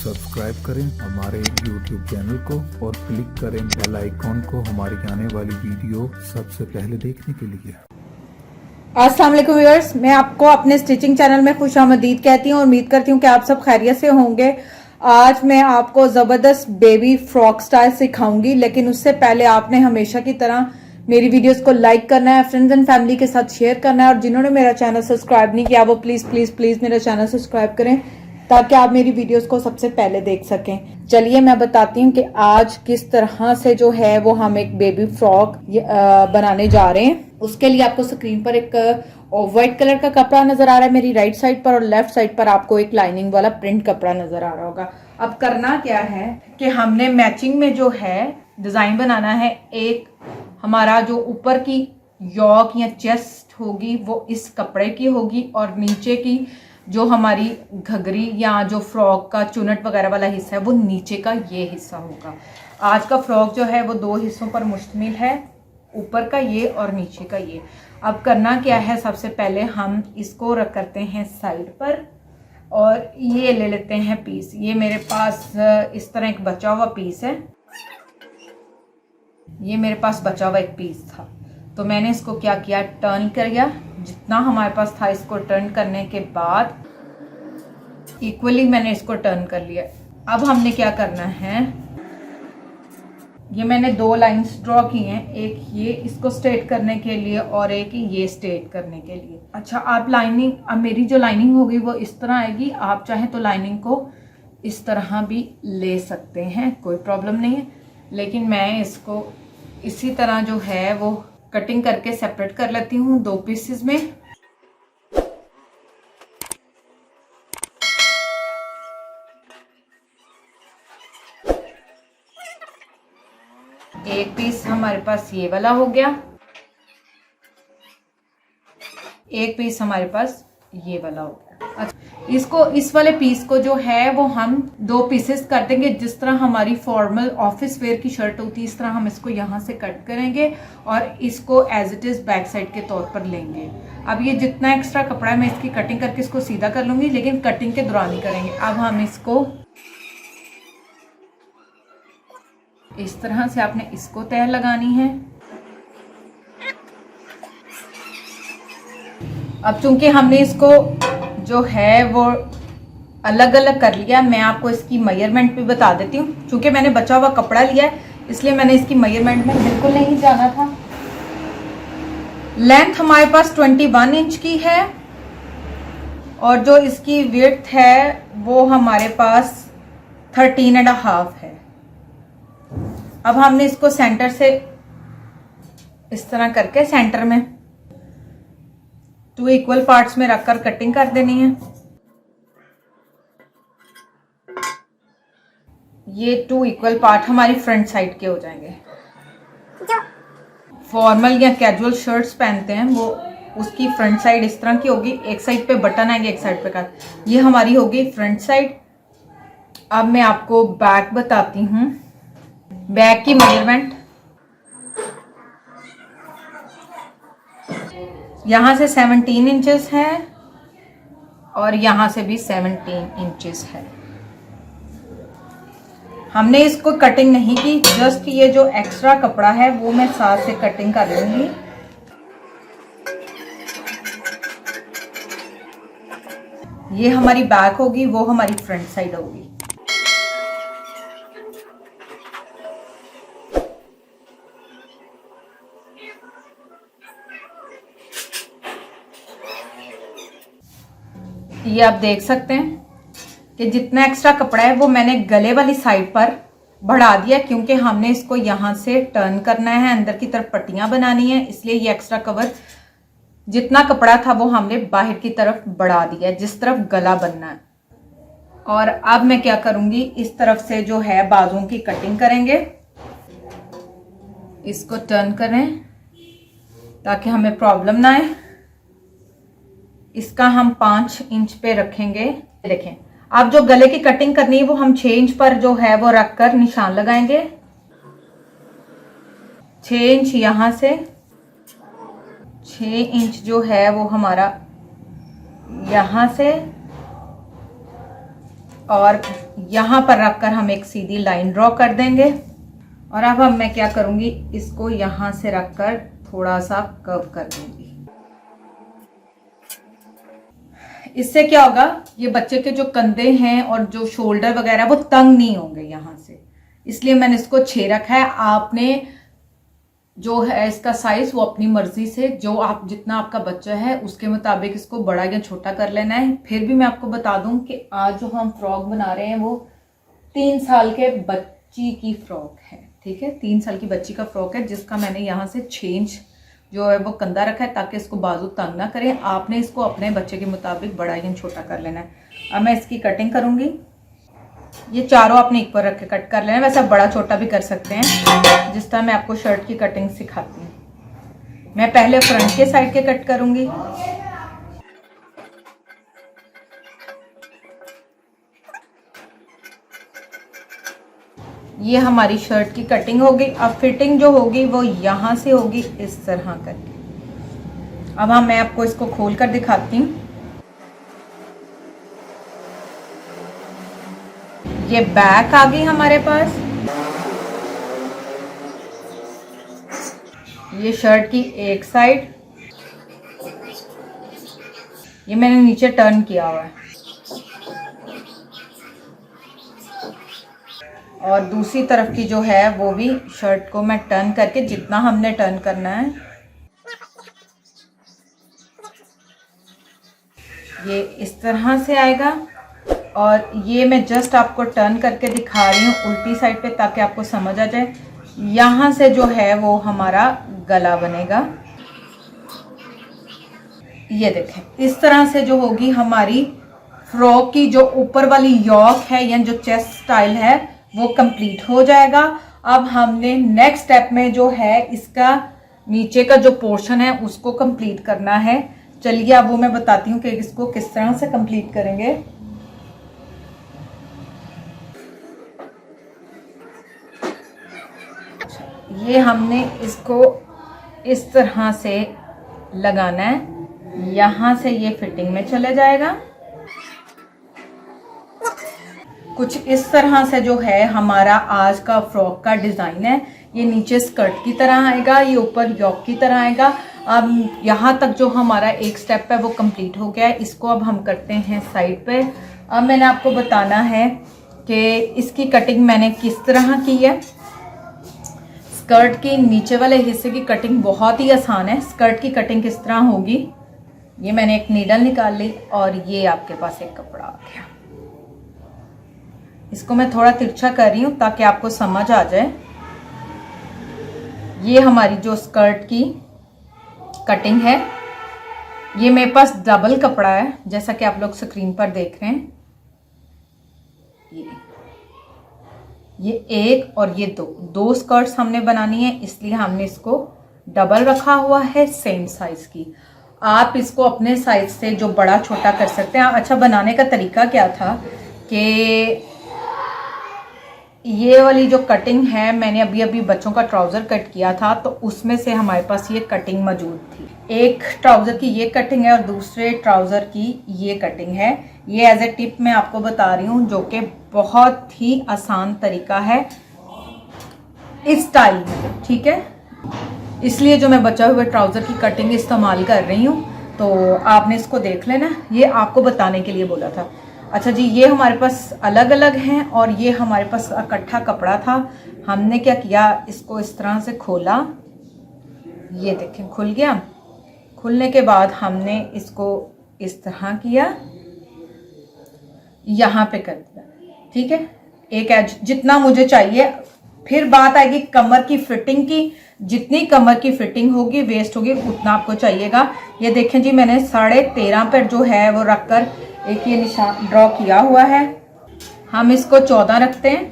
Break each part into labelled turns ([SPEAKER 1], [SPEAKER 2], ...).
[SPEAKER 1] Subscribe करें हमारे YouTube channel को और क्लिक करें बेल आइकॉन को हमारी आने वाली वीडियो सबसे पहले देखने के लिए।
[SPEAKER 2] अस्सलाम वालेकुम व्यूअर्स, मैं आपको अपने स्टिचिंग चैनल में खुशामदीद कहती हूँ और उम्मीद करती हूँ कि आप सब खैरियत से होंगे। आज मैं आपको ज़बरदस्त बेबी फ्रॉक स्टाइल सिखाऊंगी, लेकिन उससे पहले आपने हमेशा की तरह मेरी वीडियोस को लाइक करना है, फ्रेंड्स एंड फैमिली के साथ शेयर करना है और जिन्होंने मेरा चैनल सब्सक्राइब नहीं किया वो प्लीज़ प्लीज़ प्लीज़ मेरा चैनल सब्सक्राइब करें ताकि आप मेरी वीडियोस को सबसे पहले देख सकें। चलिए मैं बताती हूँ कि आज किस तरह से जो है वो हम एक बेबी फ्रॉक बनाने जा रहे हैं। उसके लिए आपको स्क्रीन पर एक व्हाइट कलर का कपड़ा नजर आ रहा है मेरी राइट साइड पर, और लेफ्ट साइड पर आपको एक लाइनिंग वाला प्रिंट कपड़ा नजर आ रहा होगा। अब करना क्या है कि हमने मैचिंग में जो है डिजाइन बनाना है। एक हमारा जो ऊपर की यॉक या चेस्ट होगी वो इस कपड़े की होगी और नीचे की जो हमारी घघरी या जो फ्रॉक का चुनट वगैरह वाला हिस्सा है वो नीचे का ये हिस्सा होगा। आज का फ्रॉक जो है वो दो हिस्सों पर मुश्तमिल है, ऊपर का ये और नीचे का ये। अब करना क्या है, सबसे पहले हम इसको रख करते हैं साइड पर और ये ले लेते हैं पीस। ये मेरे पास इस तरह एक बचा हुआ पीस है, ये मेरे पास बचा हुआ एक पीस था तो मैंने इसको क्या किया, टर्न कर दिया। जितना हमारे पास था इसको टर्न करने के बाद इक्वली मैंने इसको टर्न कर लिया। अब हमने क्या करना है, ये मैंने दो लाइंस ड्रॉ की हैं, एक ये इसको स्ट्रेट करने के लिए और एक ये स्ट्रेट करने के लिए। अच्छा, आप लाइनिंग, अब मेरी जो लाइनिंग होगी वो इस तरह आएगी। आप चाहें तो लाइनिंग को इस तरह भी ले सकते हैं, कोई प्रॉब्लम नहीं है, लेकिन मैं इसको इसी तरह जो है वो कटिंग करके सेपरेट कर लेती हूँ दो पीसेस में। एक पीस हमारे पास ये वाला हो गया, एक पीस हमारे पास ये वाला हो गया। अच्छा, इसको इस वाले पीस को जो है वो हम दो पीसेस कर देंगे। जिस तरह हमारी फॉर्मल ऑफिस वेयर की शर्ट होती है इस तरह हम इसको यहाँ से कट करेंगे और इसको as it is back side के तौर पर लेंगे। अब ये जितना एक्स्ट्रा कपड़ा है मैं इसकी कटिंग करके इसको सीधा कर लूंगी, लेकिन कटिंग के दौरान ही करेंगे। अब हम इसको इस तरह से आपने इसको तह लगानी है। अब चूंकि हमने इसको जो है वो अलग अलग कर लिया, मैं आपको इसकी मेजरमेंट भी बता देती हूँ। चूंकि मैंने बचा हुआ कपड़ा लिया है इसलिए मैंने इसकी मेजरमेंट में बिल्कुल नहीं जाना था। लेंथ हमारे पास 21 इंच की है और जो इसकी विड्थ है वो हमारे पास 13.5 है। अब हमने इसको सेंटर से इस तरह करके सेंटर में 2 इक्वल पार्ट्स में रखकर कटिंग कर देनी है। ये 2 इक्वल पार्ट हमारी फ्रंट साइड के हो जाएंगे। जो फॉर्मल या कैजुअल शर्ट्स पहनते हैं वो उसकी फ्रंट साइड इस तरह की होगी, एक साइड पे बटन आएंगे एक साइड पे कट। ये हमारी होगी फ्रंट साइड। अब मैं आपको बैक बताती हूँ। बैक की मेजरमेंट यहाँ से 17 इंचेस है और यहाँ से भी 17 इंचेस है। हमने इसको कटिंग नहीं की, जस्ट ये जो एक्स्ट्रा कपड़ा है वो मैं साथ से कटिंग कर लूंगी। ये हमारी बैक होगी, वो हमारी फ्रंट साइड होगी। ये आप देख सकते हैं कि जितना एक्स्ट्रा कपड़ा है वो मैंने गले वाली साइड पर बढ़ा दिया, क्योंकि हमने इसको यहाँ से टर्न करना है, अंदर की तरफ पट्टियां बनानी है, इसलिए ये एक्स्ट्रा कवर जितना कपड़ा था वो हमने बाहर की तरफ बढ़ा दिया जिस तरफ गला बनना है। और अब मैं क्या करूंगी, इस तरफ से जो है बाजुओं की कटिंग करेंगे। इसको टर्न करें ताकि हमें प्रॉब्लम ना आए। इसका हम 5 इंच पे रखेंगे। देखें, अब जो गले की कटिंग करनी है वो हम 6 इंच पर जो है वो रखकर निशान लगाएंगे। 6 इंच यहां से 6 इंच जो है वो हमारा यहां से और यहाँ पर रखकर हम एक सीधी लाइन ड्रॉ कर देंगे। और अब मैं क्या करूँगी, इसको यहाँ से रखकर थोड़ा सा कर्व कर दूंगी। इससे क्या होगा, ये बच्चे के जो कंधे हैं और जो शोल्डर वगैरह वो तंग नहीं होंगे यहाँ से, इसलिए मैंने इसको 6 रखा है। आपने जो है इसका साइज वो अपनी मर्जी से, जो आप जितना आपका बच्चा है उसके मुताबिक इसको बड़ा या छोटा कर लेना है। फिर भी मैं आपको बता दूं कि आज जो हम फ्रॉक बना रहे हैं वो 3 साल के बच्ची की फ्रॉक है, ठीक है। 3 साल की बच्ची का फ्रॉक है, जिसका मैंने यहाँ से 6 इंच जो है वो कंधा रखा है ताकि इसको बाजू तंग ना करें। आपने इसको अपने बच्चे के मुताबिक बड़ा या छोटा कर लेना है। अब मैं इसकी कटिंग करूंगी। ये चारों आपने इक्वल रख के कट कर लेना है, वैसे आप बड़ा छोटा भी कर सकते हैं, जिस तरह मैं आपको शर्ट की कटिंग सिखाती हूँ। मैं पहले फ्रंट के साइड के कट करूंगी। ये हमारी शर्ट की कटिंग हो गई। अब फिटिंग जो होगी वो यहाँ से होगी इस तरह करके। अब मैं आपको इसको खोल कर दिखाती हूँ। ये बैक आ गई हमारे पास। ये शर्ट की एक साइड, ये मैंने नीचे टर्न किया हुआ है, और दूसरी तरफ की जो है वो भी शर्ट को मैं टर्न करके, जितना हमने टर्न करना है, ये इस तरह से आएगा। और ये मैं जस्ट आपको टर्न करके दिखा रही हूँ उल्टी साइड पे, ताकि आपको समझ आ जाए। यहाँ से जो है वो हमारा गला बनेगा। ये देखें, इस तरह से जो होगी हमारी फ्रॉक की जो ऊपर वाली यॉक है या जो चेस्ट स्टाइल है वो कंप्लीट हो जाएगा। अब हमने नेक्स्ट स्टेप में जो है इसका नीचे का जो पोर्शन है उसको कंप्लीट करना है। चलिए अब वो मैं बताती हूँ कि इसको किस तरह से कंप्लीट करेंगे। ये हमने इसको इस तरह से लगाना है, यहाँ से ये फिटिंग में चले जाएगा। कुछ इस तरह से जो है हमारा आज का फ्रॉक का डिज़ाइन है। ये नीचे स्कर्ट की तरह आएगा, ये ऊपर यॉक की तरह आएगा। अब यहाँ तक जो हमारा एक स्टेप है वो कंप्लीट हो गया है। इसको अब हम करते हैं साइड पे। अब मैंने आपको बताना है कि इसकी कटिंग मैंने किस तरह की है। स्कर्ट की नीचे वाले हिस्से की कटिंग बहुत ही आसान है। स्कर्ट की कटिंग किस तरह होगी, ये मैंने एक नीडल निकाल ली और ये आपके पास एक कपड़ा आ गया। इसको मैं थोड़ा तिरछा कर रही हूँ ताकि आपको समझ आ जाए। ये हमारी जो स्कर्ट की कटिंग है, ये मेरे पास डबल कपड़ा है जैसा कि आप लोग स्क्रीन पर देख रहे हैं। ये एक और ये दो स्कर्ट्स हमने बनानी है, इसलिए हमने इसको डबल रखा हुआ है सेम साइज की। आप इसको अपने साइज से जो बड़ा छोटा कर सकते हैं। अच्छा, बनाने का तरीका क्या था कि ये वाली जो कटिंग है, मैंने अभी अभी बच्चों का ट्राउज़र कट किया था तो उसमें से हमारे पास ये कटिंग मौजूद थी। एक ट्राउज़र की ये कटिंग है और दूसरे ट्राउज़र की ये कटिंग है। ये एज ए टिप मैं आपको बता रही हूँ, जो कि बहुत ही आसान तरीका है इस स्टाइल में, ठीक है। इसलिए जो मैं बचा हुए ट्राउज़र की कटिंग इस्तेमाल कर रही हूँ, तो आपने इसको देख लेना। ये आपको बताने के लिए बोला था। अच्छा जी, ये हमारे पास अलग अलग हैं और ये हमारे पास इकट्ठा कपड़ा था। हमने क्या किया, इसको इस तरह से खोला, ये देखें खुल गया। खुलने के बाद हमने इसको इस तरह किया, यहाँ पे कर दिया, ठीक है। एक एज जितना मुझे चाहिए। फिर बात आएगी कमर की फिटिंग की। जितनी कमर की फिटिंग होगी, वेस्ट होगी, उतना आपको चाहिएगा। ये देखें जी, मैंने 13.5 पर जो है वो रखकर एक ये निशान ड्रॉ किया हुआ है। हम इसको 14 रखते हैं।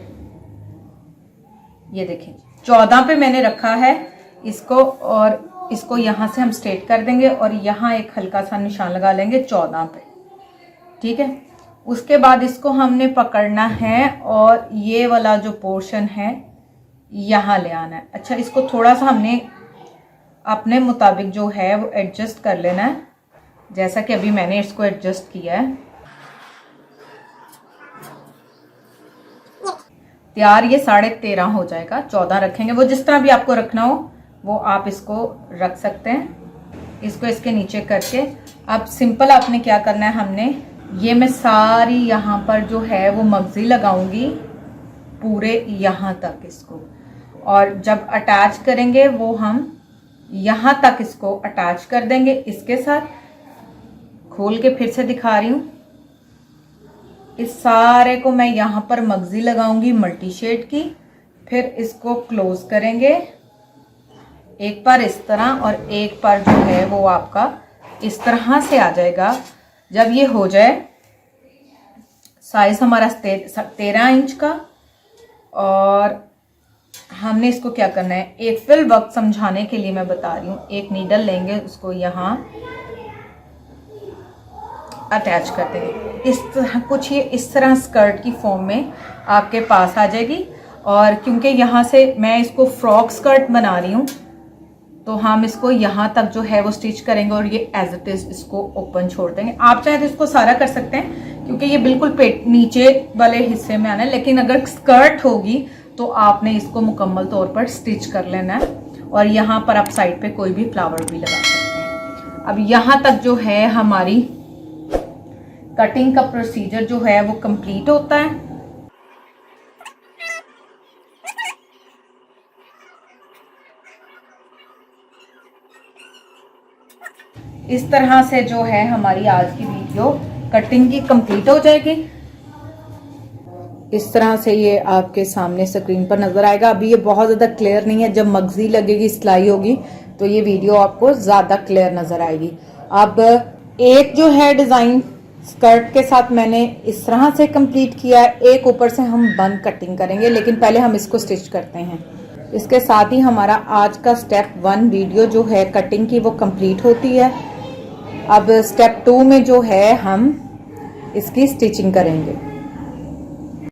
[SPEAKER 2] ये देखें 14 पे मैंने रखा है इसको, और इसको यहाँ से हम स्ट्रेट कर देंगे और यहाँ एक हल्का सा निशान लगा लेंगे 14 पे, ठीक है। उसके बाद इसको हमने पकड़ना है और ये वाला जो पोर्शन है यहाँ ले आना है। अच्छा, इसको थोड़ा सा हमने अपने मुताबिक जो है वो एडजस्ट कर लेना है, जैसा कि अभी मैंने इसको एडजस्ट किया है। तैयार ये 13.5 हो जाएगा। 14 रखेंगे, वो जिस तरह भी आपको रखना हो वो आप इसको रख सकते हैं। इसको इसके नीचे करके अब सिंपल आपने क्या करना है, हमने ये मैं सारी यहाँ पर जो है वो मगजी लगाऊंगी पूरे यहाँ तक इसको, और जब अटैच करेंगे वो हम यहाँ तक इसको अटैच कर देंगे। इसके साथ खोल के फिर से दिखा रही हूँ, इस सारे को मैं यहाँ पर मगजी लगाऊंगी मल्टी शेड की, फिर इसको क्लोज करेंगे एक बार इस तरह और एक बार जो है वो आपका इस तरह से आ जाएगा। जब ये हो जाए, साइज हमारा 13 इंच का, और हमने इसको क्या करना है, एक फिल वक्त समझाने के लिए मैं बता रही हूँ, एक नीडल लेंगे उसको यहाँ अटैच कर देंगे इस तरह, कुछ ये इस तरह स्कर्ट की फॉर्म में आपके पास आ जाएगी। और क्योंकि यहाँ से मैं इसको फ्रॉक स्कर्ट बना रही हूँ तो हम इसको यहाँ तक जो है वो स्टिच करेंगे और ये एज इट इज इसको ओपन छोड़ देंगे। आप चाहे तो इसको सारा कर सकते हैं क्योंकि ये बिल्कुल पेट नीचे वाले हिस्से में आना है, लेकिन अगर स्कर्ट होगी तो आपने इसको मुकम्मल तौर पर स्टिच कर लेना है। और यहाँ पर आप साइड पे कोई भी फ्लावर भी लगा सकते हैं। अब यहाँ तक जो है हमारी कटिंग का प्रोसीजर जो है वो कंप्लीट होता है। इस तरह से जो है हमारी आज की वीडियो कटिंग की कंप्लीट हो जाएगी। इस तरह से ये आपके सामने स्क्रीन पर नजर आएगा। अभी ये बहुत ज्यादा क्लियर नहीं है, जब मगजी लगेगी, सिलाई होगी तो ये वीडियो आपको ज्यादा क्लियर नजर आएगी। अब एक जो है डिजाइन स्कर्ट के साथ मैंने इस तरह से कंप्लीट किया है, एक ऊपर से हम बंद कटिंग करेंगे, लेकिन पहले हम इसको स्टिच करते हैं। इसके साथ ही हमारा आज का स्टेप 1 वीडियो जो है कटिंग की वो कंप्लीट होती है। अब स्टेप 2 में जो है हम इसकी स्टिचिंग करेंगे।